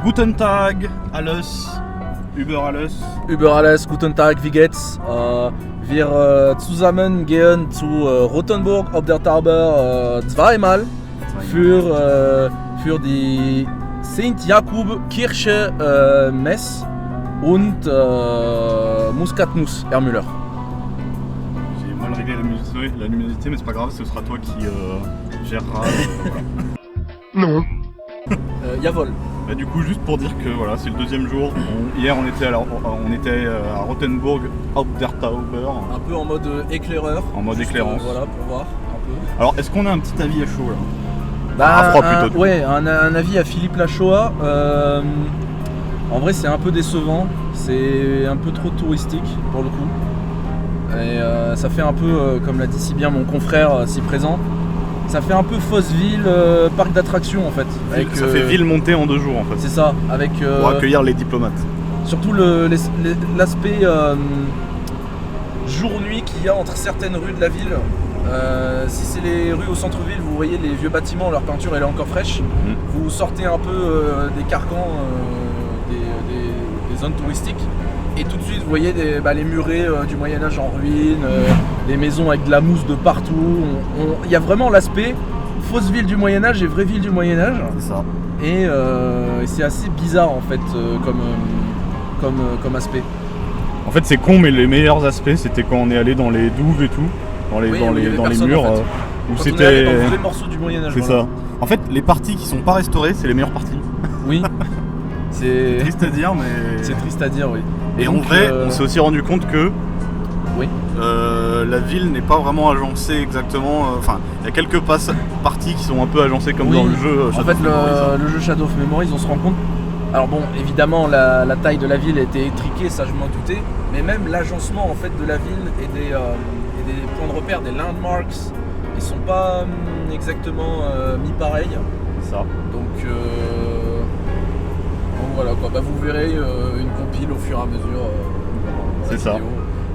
Guten Tag, alles, über alles. Über alles, guten Tag, wie geht's? Wir zusammen gehen zu Rothenburg auf der Tauber zweimal für die St. Jakub Kirche Mess und Muskatnuss, Herr Müller. J'ai mal réglé la luminosité, mais c'est pas grave, ce sera toi qui gérera. Non. Jawohl. Bah, du coup, juste pour dire que voilà, c'est le deuxième jour. Hier, on était à Rothenburg auf der Tauber. Un peu en mode éclaireur. En mode juste, éclairance. Voilà, pour voir un peu. Alors, est-ce qu'on a un petit avis à chaud là? Bah, froid plutôt. Ouais, un avis à Philippe Lachoa. En vrai, c'est un peu décevant. C'est un peu trop touristique pour le coup. Et ça fait un peu, comme l'a dit si bien mon confrère si présent, ça fait un peu fausse ville, parc d'attractions en fait. Ça fait ville montée en 2 jours en fait. C'est ça, avec Pour accueillir les diplomates. surtout l'aspect jour-nuit qu'il y a entre certaines rues de la ville. Si c'est les rues au centre-ville, vous voyez les vieux bâtiments, leur peinture elle est encore fraîche. Vous sortez un peu des carcans des zones touristiques et tout de suite vous voyez les murets du Moyen-Âge en ruine, les maisons avec de la mousse de partout. Il y a vraiment l'aspect fausse ville du Moyen-Âge et vraie ville du Moyen-Âge. C'est ça. Et c'est assez bizarre en fait comme aspect. En fait, c'est con, mais les meilleurs aspects, c'était quand on est allé dans les douves et tout, dans les, Oui, dans où il y les, avait dans les personne, murs, en fait. où Quand on est allé dans c'était. le vrai morceau du Moyen-Âge. C'est voilà. ça. En fait, les parties qui sont pas restaurées, c'est les meilleures parties. Oui. C'est Triste à dire, mais. c'est triste à dire, oui. Et en donc, vrai, on s'est aussi rendu compte que Oui. la ville n'est pas vraiment agencée exactement. Enfin, il y a quelques parties qui sont un peu agencées comme Oui. dans le jeu. En Shadow fait, of Memories. le jeu Shadow of Memories, on se rend compte. Alors bon, évidemment, la taille de la ville était étriquée, ça je m'en doutais, mais même l'agencement en fait de la ville et des points de repère, des landmarks, ils sont pas exactement mis pareil. Ça. Donc voilà quoi. Bah, vous verrez une compile au fur et à mesure. Dans la C'est ça. vidéo,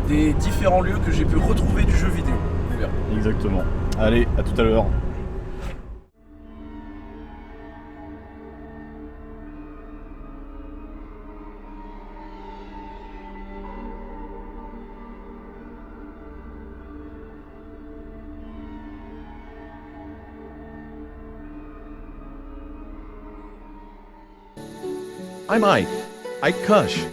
des différents lieux que j'ai pu retrouver du jeu vidéo. Vous verrez. Exactement. Allez, à tout à l'heure. I'm Ike Kush.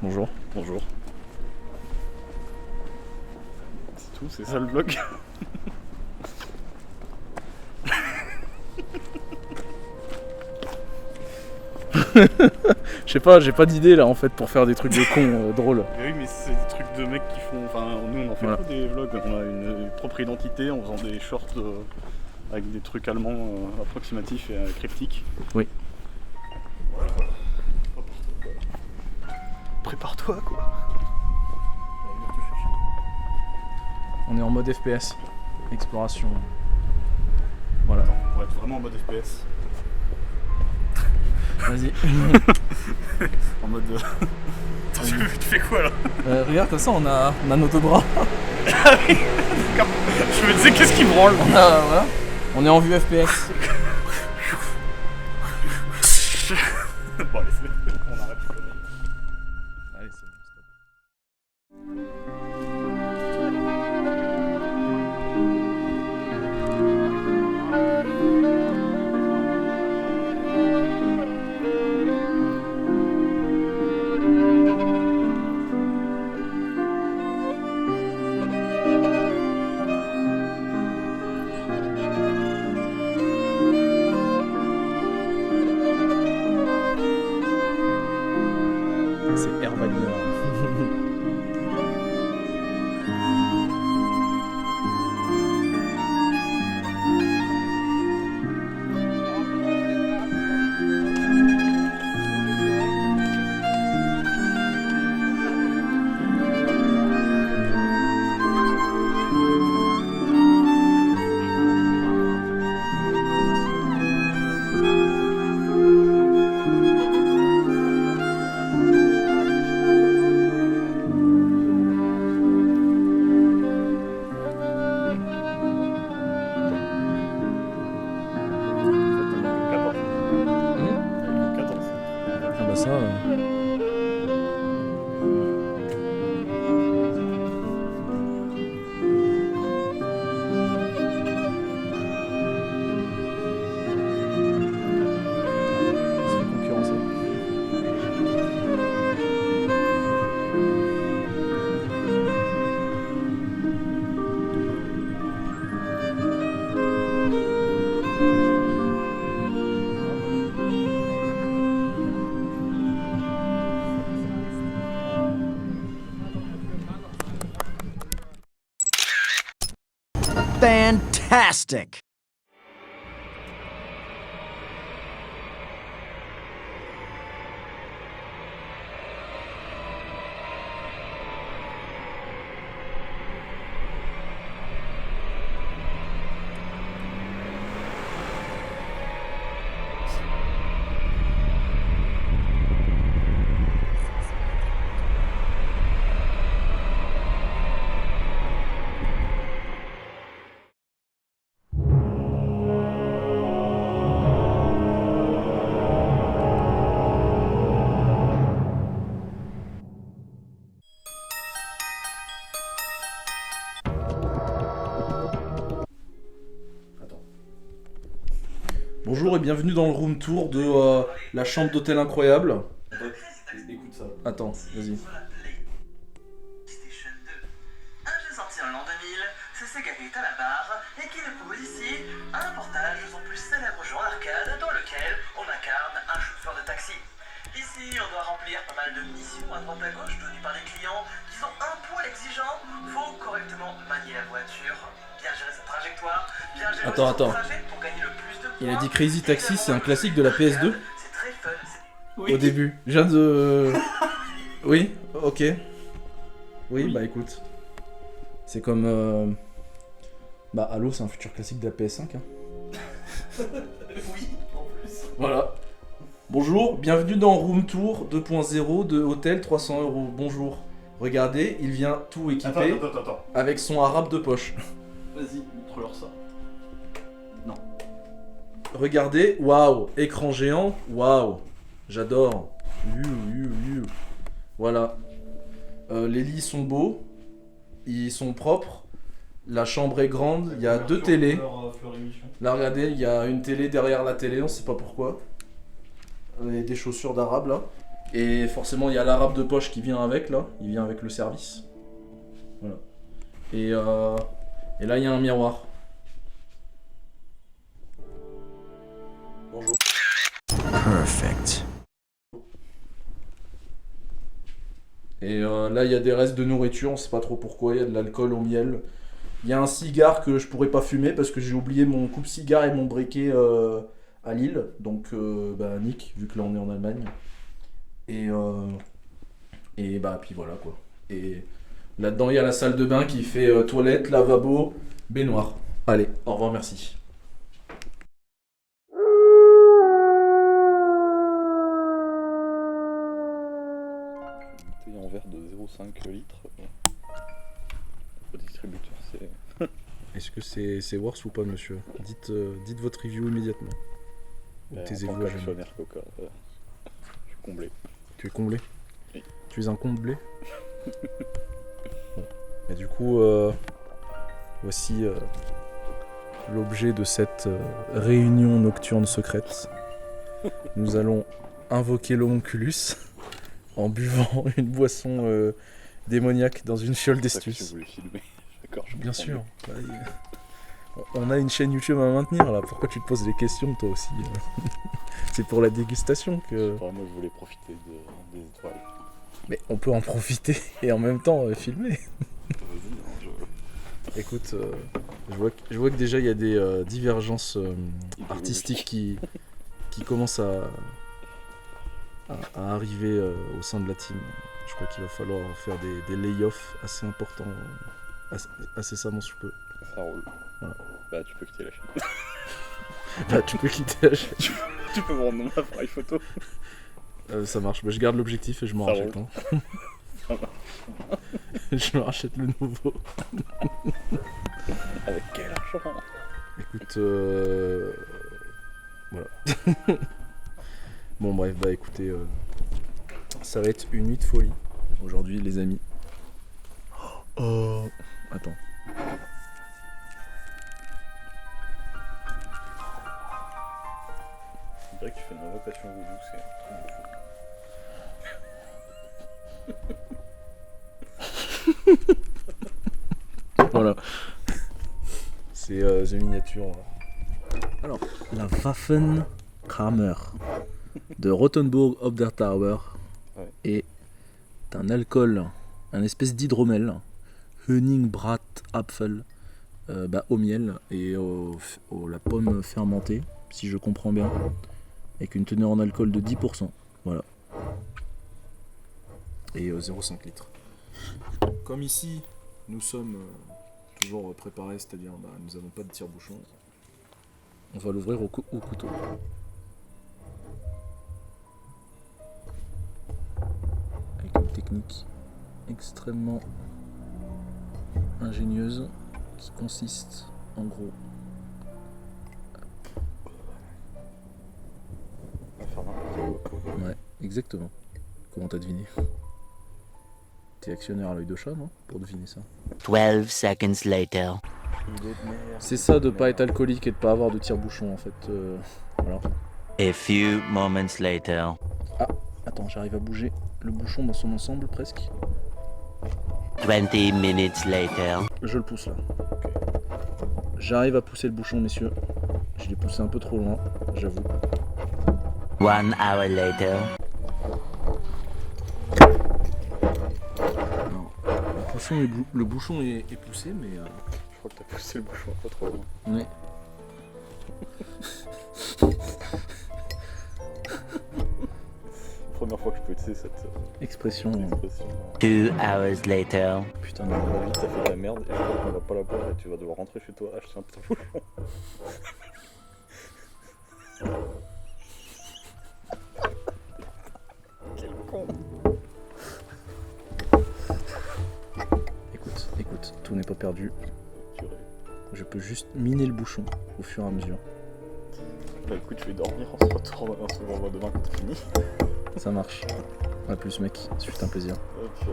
Bonjour. Bonjour. C'est tout, c'est ça le vlog. Je sais pas, j'ai pas d'idée là en fait pour faire des trucs de cons drôles. Mais oui, mais c'est des trucs de mecs qui font. Enfin, nous on en fait Voilà. pas des vlogs, on a une propre identité en faisant des shorts avec des trucs allemands approximatifs et cryptiques. Oui. Voilà, voilà. Prépare-toi quoi. On est en mode FPS. Exploration. Voilà. Pour être vraiment en mode FPS. Vas-y. En mode. Attends, tu fais quoi là? Regarde, t'as ça, on a notre bras. Je me disais qu'est-ce qui branle? Voilà. On est en vue FPS. Bon allez, on arrête. Allez, c'est bon, stop. C'est Air Wagner. Ah bah ça. C'est concurrencé. Fantastic! Bonjour et bienvenue dans le room tour de la chambre d'hôtel incroyable. Écoute ça. Attends, vas-y. PlayStation 2. Un jeu sorti en l'an 2000, c'est Sega qui est à la barre et qui nous propose ici un reportage de son plus célèbre jeu en arcade dans lequel on incarne un chauffeur de taxi. Ici, on doit remplir pas mal de missions à droite à gauche données par des clients qui sont un poil exigeants. Faut correctement manier la voiture, bien gérer sa trajectoire, bien gérer son trajet pour gagner le plus de points. Il a dit Crazy Taxi, c'est un classique de la PS2 C'est très fun. au début. Je viens de... Oui, ok. Oui, bah écoute. C'est comme... Bah Halo, c'est un futur classique de la PS5. Hein. Oui, en plus. Voilà. Bonjour, bienvenue dans Room Tour 2.0 de Hôtel 300 €. Bonjour. Regardez, il vient tout équipé Attends. avec son arabe de poche. Vas-y, montre-leur ça. Non. Regardez, waouh, écran géant, waouh, j'adore. Voilà. Les lits sont beaux, ils sont propres, la chambre est grande, il y a 2 télés. Là, regardez, il y a une télé derrière la télé, on sait pas pourquoi. Et des chaussures d'arabe là. Et forcément, il y a l'arabe de poche qui vient avec là, il vient avec le service. Voilà. Et là, il y a un miroir. Bonjour. Perfect. Et là, il y a des restes de nourriture, on sait pas trop pourquoi, il y a de l'alcool au miel. Il y a un cigare que je pourrais pas fumer parce que j'ai oublié mon coupe-cigare et mon briquet à Lille. Donc, nick, vu que là on est en Allemagne. Et puis voilà quoi. Et là-dedans, il y a la salle de bain qui fait toilette, lavabo, baignoire. Allez, au revoir, merci. En verre de 0,5 litres. Au distributeur, c'est. Est-ce que c'est worse ou pas, monsieur? Dites votre review immédiatement. Taisez-vous à jamais. Coca, je suis comblé. Tu es comblé? Oui. Tu es un comblé? Bon. Et du coup, voici l'objet de cette réunion nocturne secrète. Nous allons invoquer l'homunculus en buvant une boisson démoniaque dans une fiole d'estus. Tu voulais filmer. D'accord, je Bien comprends sûr. On a une chaîne YouTube à maintenir là. Pourquoi tu te poses des questions toi aussi? C'est pour la dégustation que. mieux. Moi, je voulais profiter des étoiles. Mais on peut en profiter et en même temps filmer. Vas-y, hein, Écoute, je vois que déjà il y a des divergences artistiques qui commencent à arriver au sein de la team. Je crois qu'il va falloir faire des lay-offs assez importants, incessamment sous peu. Ça roule. Voilà. Bah, tu peux quitter la chaîne. Bah, tu peux quitter la chaîne. Tu peux me rendre mon appareil photo. Ça marche, bah, je garde l'objectif et je m'en Ça rachète. Ça Je me rachète le nouveau. Avec quel argent? Écoute, voilà. Bon bref, bah écoutez, ça va être une nuit de folie aujourd'hui les amis. Attends. On dirait que tu fais une invocation voodoo, c'est un truc de fou. Voilà. C'est The Miniature. Alors, la Waffenkramer de Rothenburg auf der Tower est un alcool, un espèce d'hydromel, Honningbratapfel, au miel et la pomme fermentée, si je comprends bien, avec une teneur en alcool de 10%. Voilà. Et 0,5 litres. Comme ici, nous sommes toujours préparés, c'est-à-dire nous n'avons pas de tire-bouchon. On va l'ouvrir au couteau. Avec une technique extrêmement ingénieuse qui consiste en gros ouais, exactement. Comment t'as deviné? T'es actionnaire à l'œil de chat, non? Pour deviner ça. 12 seconds later. C'est ça de pas être alcoolique et de pas avoir de tire-bouchon en fait. Voilà. A few moments later. Ah, attends, j'arrive à bouger le bouchon dans son ensemble presque. 20 minutes later. Je le pousse là. Okay. J'arrive à pousser le bouchon, messieurs. Je l'ai poussé un peu trop loin, j'avoue. 1 hour later. Non, le bouchon est poussé, mais. Je crois que t'as poussé le bouchon pas trop loin. Ouais. Première fois que je peux utiliser cette expression. 2 hours later. Putain, mais à mon avis, t'as fait de la merde et je crois qu'on va pas la boire et tu vas devoir rentrer chez toi acheter un petit bouchon. con. Écoute, tout n'est pas perdu. Je peux juste miner le bouchon au fur et à mesure. Bah écoute, je vais dormir, on se retrouve demain quand t'as fini. Ça marche. A plus mec, c'est juste un plaisir. Ok.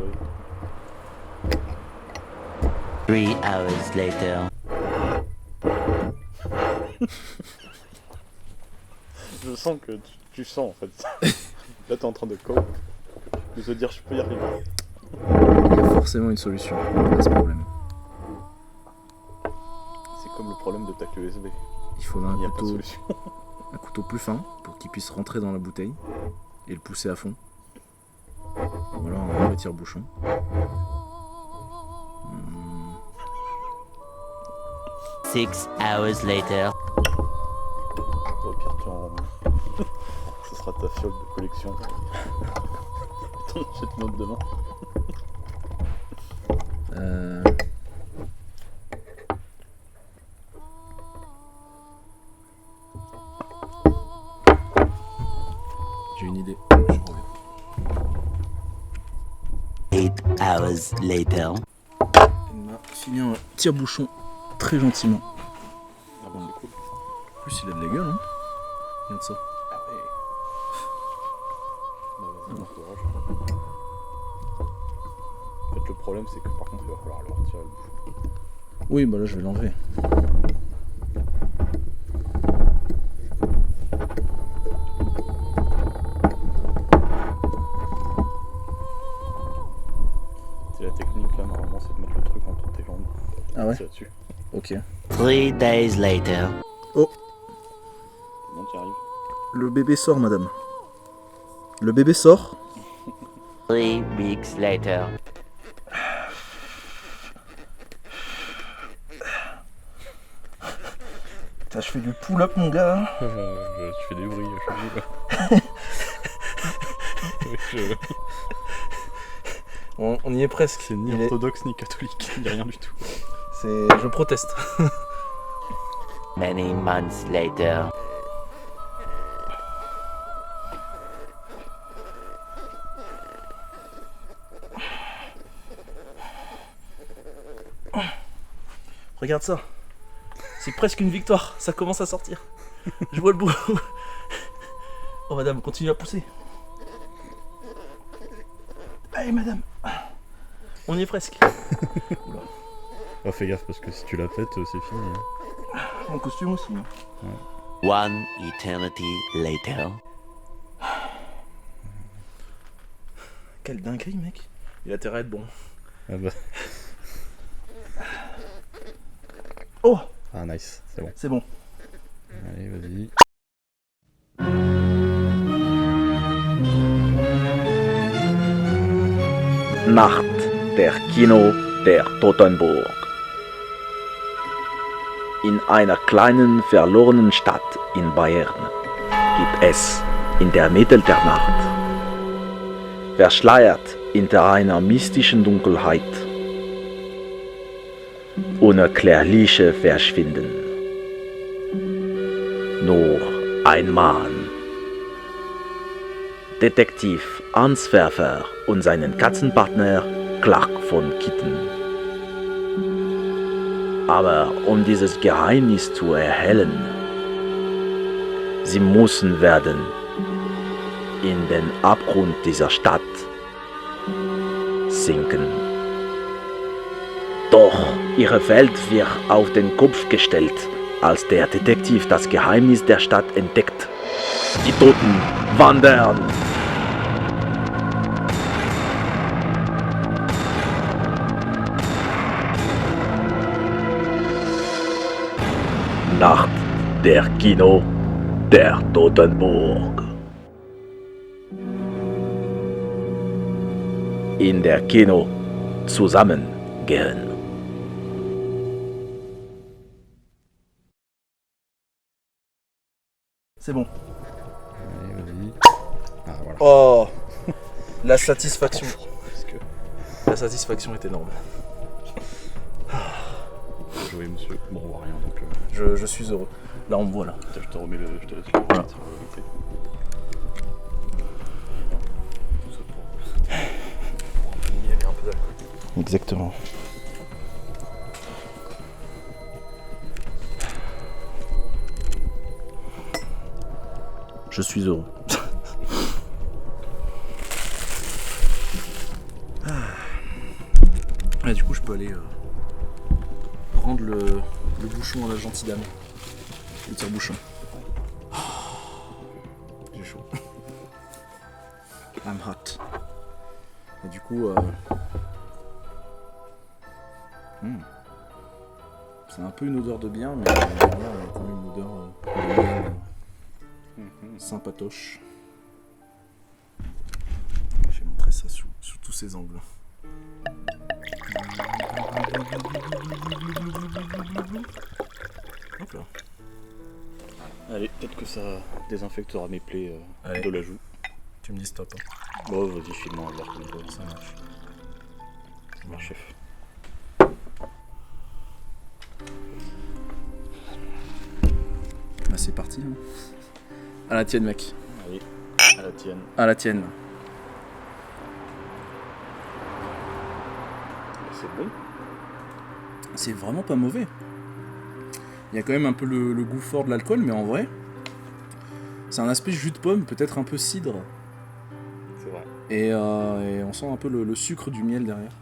3 hours later. Je sens que tu sens en fait. Là t'es en train de se dire je peux y arriver. Il y a forcément une solution à ce problème. C'est comme le problème de ta clé USB. Il faudra Il n'y a un pas de couteau, solution. un couteau plus fin pour qu'il puisse rentrer dans la bouteille et le pousser à fond. Voilà un vrai tire-bouchon. Hmm. 6 hours later. Au pire tu en... Ce sera ta fiole de collection. T'en achètes une autre demain. J'ai une idée, je reviens. 8 hours later. Il m'a filé un tire-bouchon très gentiment. Ah bon, c'est cool. En plus il a de la gueule, hein. Regarde ça. Ah ouais. Bah vas-y, bon courage. En fait le problème c'est que par contre il va falloir le retirer le bouchon. Oui, bah là je vais l'enlever. C'est la technique là normalement c'est de mettre le truc entre tes jambes. Ah ouais. C'est là-dessus. Ok. 3 days later. Oh, Comment tu y arrives? le bébé sort madame. Le bébé sort. 3 weeks later. Putain, je fais du pull-up mon gars. Tu fais des bruits à chaque fois. On y est presque. C'est ni Il est- orthodoxe ni catholique, ni rien du tout. Je proteste. Many months later. Regarde ça. C'est presque une victoire. Ça commence à sortir. Je vois le bout. Oh madame, continue à pousser. Allez madame. On y est presque. Ah, fais gaffe parce que si tu la pètes, c'est fini. Hein. Mon costume aussi. 1 eternity later. Quelle dinguerie mec. Il a intérêt à être bon. Ah bah. Oh, Ah nice, c'est bon. c'est bon. Allez, vas-y. Nacht der Kino der Tottenburg. In einer kleinen verlorenen Stadt in Bayern gibt es in der Mitte der Nacht, verschleiert hinter einer mystischen Dunkelheit, unerklärliche Verschwinden. Nur ein Mann. Detektiv Hans Pfeffer und seinen Katzenpartner Clark von Kitten. Aber um dieses Geheimnis zu erhellen, sie müssen werden in den Abgrund dieser Stadt sinken. Doch ihre Welt wird auf den Kopf gestellt, als der Detektiv das Geheimnis der Stadt entdeckt. Die Toten wandern. Nacht der Kino der Tottenburg. In der Kino zusammengehen. C'est bon. Allez, vas-y. Ah voilà. Oh, la satisfaction. Parce que... La satisfaction est énorme. Bien joué monsieur. Bon on voit rien donc... Je suis heureux. Là on me voit là. Putain, je te remets le... Je te laisse Voilà. le... Exactement. Je suis heureux. Ah, du coup, je peux aller rendre le bouchon à la gentille dame. Le tire-bouchon. J'ai chaud. I'm hot. Et du coup, c'est un peu une odeur de bien, mais voilà, il y a quand même une odeur de miel, sympatoche. Je vais montrer ça sous tous ces angles. Hop là. Allez, peut-être que ça désinfectera mes plaies Allez. de la joue. Tu me dis stop. Bon, vas-y, file-moi un verre comme ça. Ça marche. Ça marche, chef. Bah c'est parti. Hein. À la tienne, mec. Allez, à la tienne. À la tienne. C'est bon. C'est vraiment pas mauvais. Il y a quand même un peu le goût fort de l'alcool, mais en vrai, c'est un aspect jus de pomme, peut-être un peu cidre. C'est vrai. Et on sent un peu le sucre du miel derrière.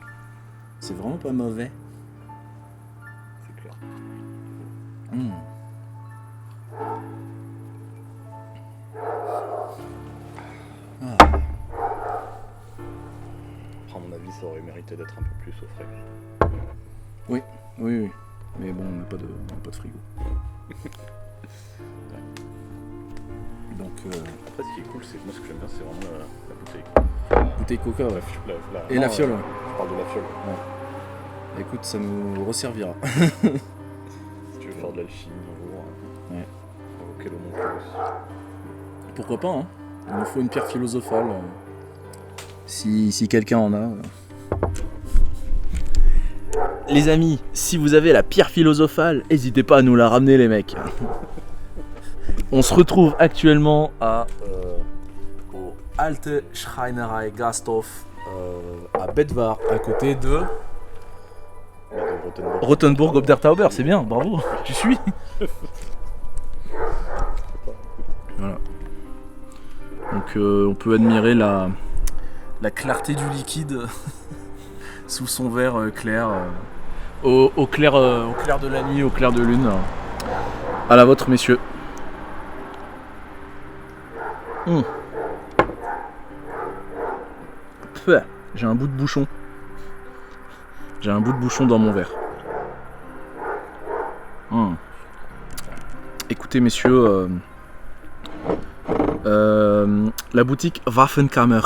C'est vraiment pas mauvais. C'est clair. À mon avis, ça aurait mérité d'être un peu plus au frais. Oui. Mais bon, on n'a pas de frigo. Donc, Après, ce qui est cool, c'est que moi, ce que j'aime bien, c'est vraiment la bouteille. bouteille coca, ouais. Et non, la fiole. Je parle de la fiole. Écoute, ça nous resservira. Si tu veux faire de l'alchimie un jour, Ouais. invoquer le Montrose. Pourquoi pas, hein. Il nous faut une pierre philosophale. Si quelqu'un en a. Les amis, si vous avez la pierre philosophale, n'hésitez pas à nous la ramener, les mecs. On se retrouve actuellement au Alte Schreinerei Gasthof à Bedvar, à côté de Rothenburg ob der Tauber. C'est bien, bravo, tu suis. Voilà. Donc on peut admirer la clarté du liquide sous son verre clair, au clair de la nuit, au clair de lune. À la vôtre, messieurs. J'ai un bout de bouchon. J'ai un bout de bouchon dans mon verre. Écoutez, messieurs, la boutique Waffenkammer,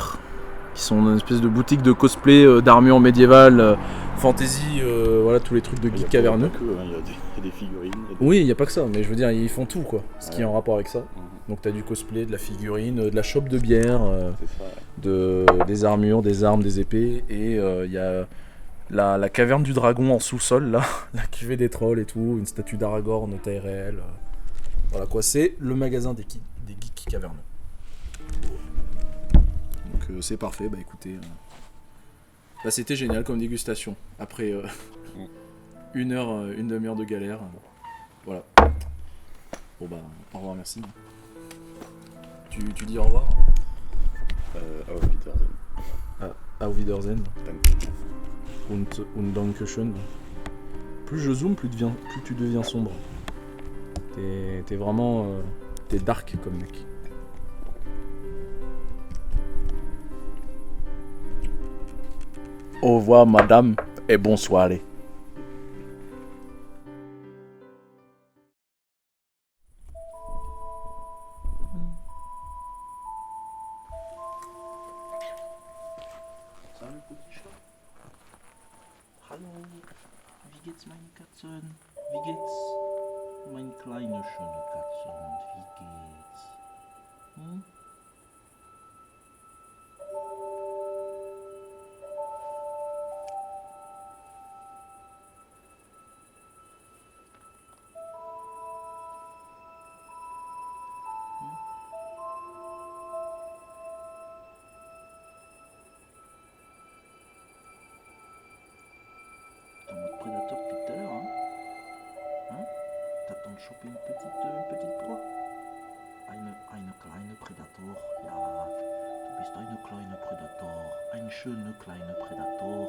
qui sont une espèce de boutique de cosplay d'armure médiévale, fantasy, voilà tous les trucs de geek caverneux. Il y a des figurines. Oui, il n'y a pas que ça, mais je veux dire, ils font tout quoi, ce qui est en rapport avec ça. Donc t'as du cosplay, de la figurine, de la chope de bière, des armures, des armes, des épées, et il y a la caverne du dragon en sous-sol, là, la cuvée des trolls et tout, une statue d'Aragorn taille réelle. Voilà quoi, c'est le magasin des geeks caverneux. Donc c'est parfait, bah écoutez, bah, c'était génial comme dégustation, après une demi-heure de galère, voilà. Bon bah, au revoir, merci. Tu dis au revoir. Auf Wiedersehen. Auf Wiedersehen. Danke. Und Dankeschön. Plus je zoome, plus tu deviens sombre. T'es vraiment... t'es dark comme mec. Au revoir madame et bonsoir. Hallo, wie geht's meine Katzen? Wie geht's? Meine kleine schöne Katzen, wie geht's? Hm? en mode prédateur depuis tout à l'heure, hein? Hein? T'attends de choper une petite proie? Eine kleine Predator, ja. Du bist eine kleine Predator, ein schöner kleiner Predator.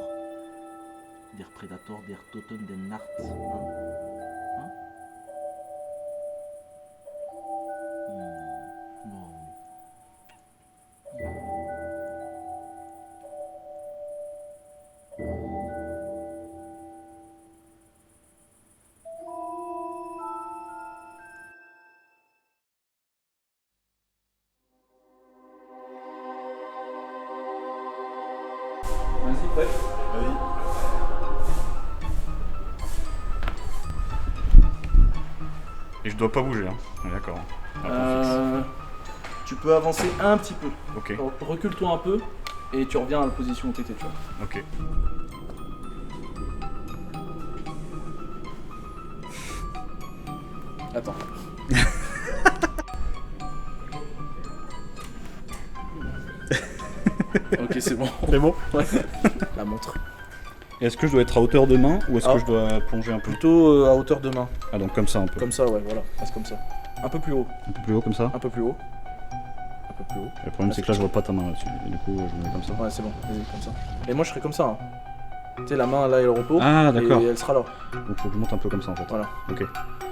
Der Predator der Toten der Nacht, hein? Hein? Bon. Vas-y, prêt? Vas-y. Et je dois pas bouger, hein. Ouais, d'accord. Tu peux avancer un petit peu. Ok, Alors, recule-toi un peu et tu reviens à la position où t'étais, tu vois. ok. Attends. Ok, c'est bon. C'est bon. Ouais. La montre. Est-ce que je dois être à hauteur de main ou est-ce Ah. que je dois plonger un peu? Plutôt à hauteur de main. Ah donc comme ça un peu. Comme ça, ouais, voilà. Reste comme ça. Un peu plus haut. Un peu plus haut comme ça. Un peu plus haut. Un peu plus haut. Le problème c'est que là je vois pas ta main là-dessus. Et du coup je me mets comme ça. Ouais, c'est bon. Vas-y, comme ça. Et moi, je serai comme ça. Hein. Tu sais, la main là, elle repose. Ah d'accord. Et elle sera là. Donc faut que je monte un peu comme ça en fait. Voilà. Ok.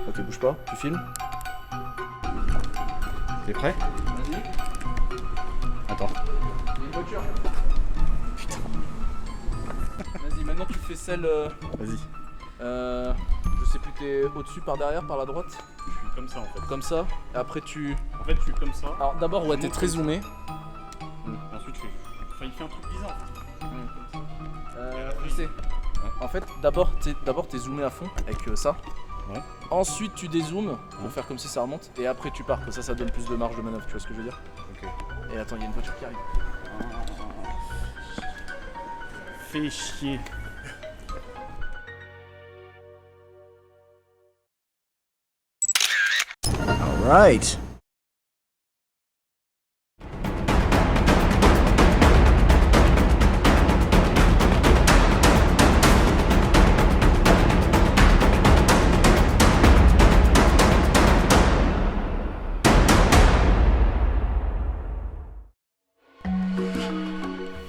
Ok, bouge pas. Tu filmes. T'es prêt? Vas-y. Attends. Il y a une voiture. Putain. Vas-y, maintenant tu fais celle. Vas-y. Je sais plus, t'es au-dessus, par derrière, par la droite. Je suis comme ça en fait. Comme ça. Et après, tu. En fait je suis comme ça. Alors, d'abord, ouais, t'es très zoomé. Ensuite je fais. Enfin il fait un truc bizarre. Je sais. En fait, d'abord, t'es zoomé à fond avec ça. Ouais. Ensuite, tu dézoomes pour faire comme si ça remonte. Et après, tu pars. Comme ça donne plus de marge de manœuvre. Tu vois ce que je veux dire? Ok. Et attends, il y a une voiture qui arrive. Fais chier. All right.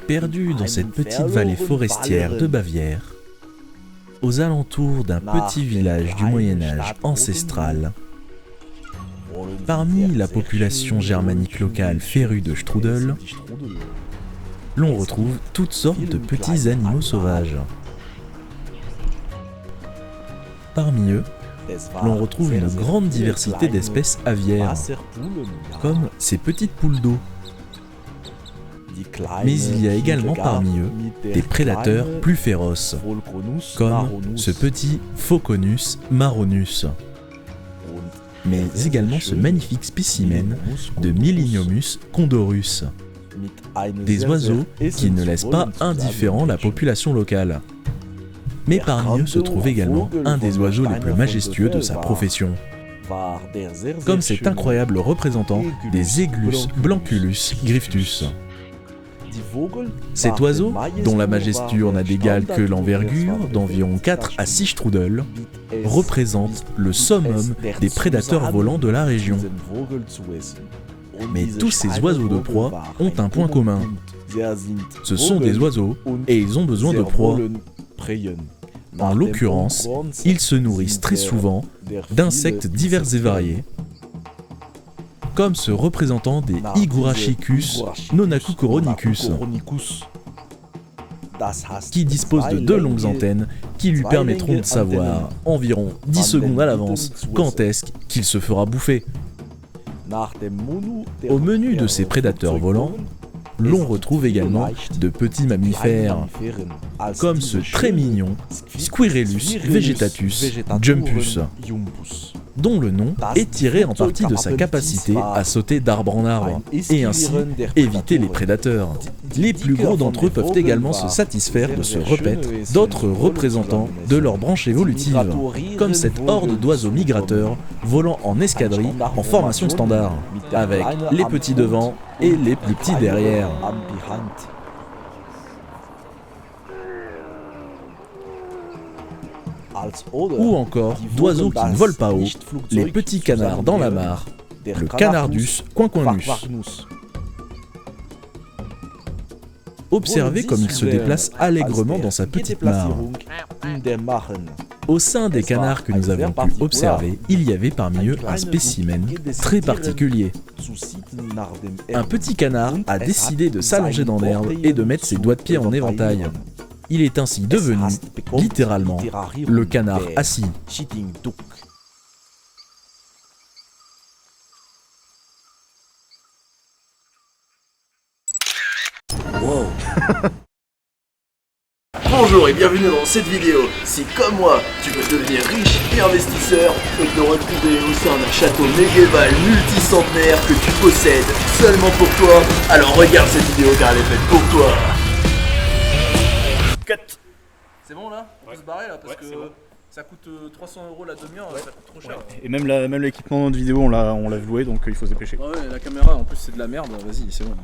Perdu dans cette petite vallée forestière de Bavière, aux alentours d'un petit village du Moyen-Âge ancestral, parmi la population germanique locale férue de strudel, l'on retrouve toutes sortes de petits animaux sauvages. Parmi eux, l'on retrouve une grande diversité d'espèces aviaires, comme ces petites poules d'eau. Mais il y a également parmi eux des prédateurs plus féroces, comme ce petit Phoconus maronus, mais également ce magnifique spécimen de Millinomus condorus, des oiseaux qui ne laissent pas indifférent la population locale. Mais parmi eux se trouve également un des oiseaux les plus majestueux de sa profession, comme cet incroyable représentant des Aeglus blanculus griftus. Cet oiseau, dont la majesture n'a d'égal que l'envergure d'environ 4 à 6 strudels, représente le summum des prédateurs volants de la région. Mais tous ces oiseaux de proie ont un point commun. Ce sont des oiseaux et ils ont besoin de proie. En l'occurrence, ils se nourrissent très souvent d'insectes divers et variés, comme ce représentant des Higurachicus nonacocoronicus, qui dispose de 2 longues antennes qui lui permettront de savoir environ 10 secondes à l'avance quand est-ce qu'il se fera bouffer. Au menu de ces prédateurs volants, l'on retrouve également de petits mammifères, comme ce très mignon Squirrelus vegetatus jumpus, dont le nom est tiré en partie de sa capacité à sauter d'arbre en arbre, et ainsi éviter les prédateurs. Les plus gros d'entre eux peuvent également se satisfaire de se repaître d'autres représentants de leur branche évolutive, comme cette horde d'oiseaux migrateurs volant en escadrille en formation standard, avec les petits devant et les plus petits derrière. Ou encore d'oiseaux qui ne volent pas haut, les petits canards dans la mare, le canardus quinquinus. Observez comme il se déplace allègrement dans sa petite mare. Au sein des canards que nous avons pu observer, il y avait parmi eux un spécimen très particulier. Un petit canard a décidé de s'allonger dans l'herbe et de mettre ses doigts de pied en éventail. Il est ainsi devenu, littéralement, le canard assis. Bonjour et bienvenue dans cette vidéo. Si comme moi, tu veux devenir riche et investisseur et te retrouver au sein d'un château médiéval multicentenaire que tu possèdes seulement pour toi, alors regarde cette vidéo car elle est faite pour toi. Cut. C'est bon là? On peut se barrer là parce que ça coûte 300 € la demi-heure, ça coûte trop cher. Et même l'équipement de vidéo, on l'a loué, donc il faut se dépêcher. Ouais, la caméra en plus c'est de la merde, vas-y, c'est bon.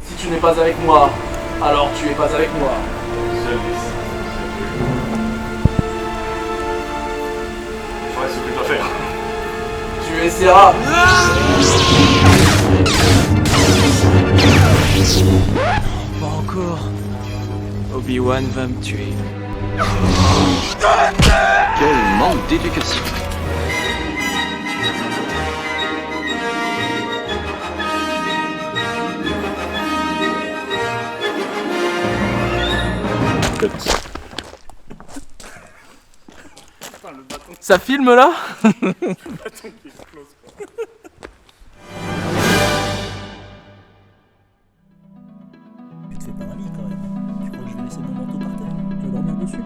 Si tu n'es pas avec moi, alors tu es pas avec moi. Je ferai ce que je dois faire. Tu essaieras. Pas encore. Obi-Wan va me tuer. Quel manque d'éducation. Ça filme là? Tu te fais pas un lit quand même. Tu crois que je vais laisser mon manteau par terre? Tu veux dormir dessus?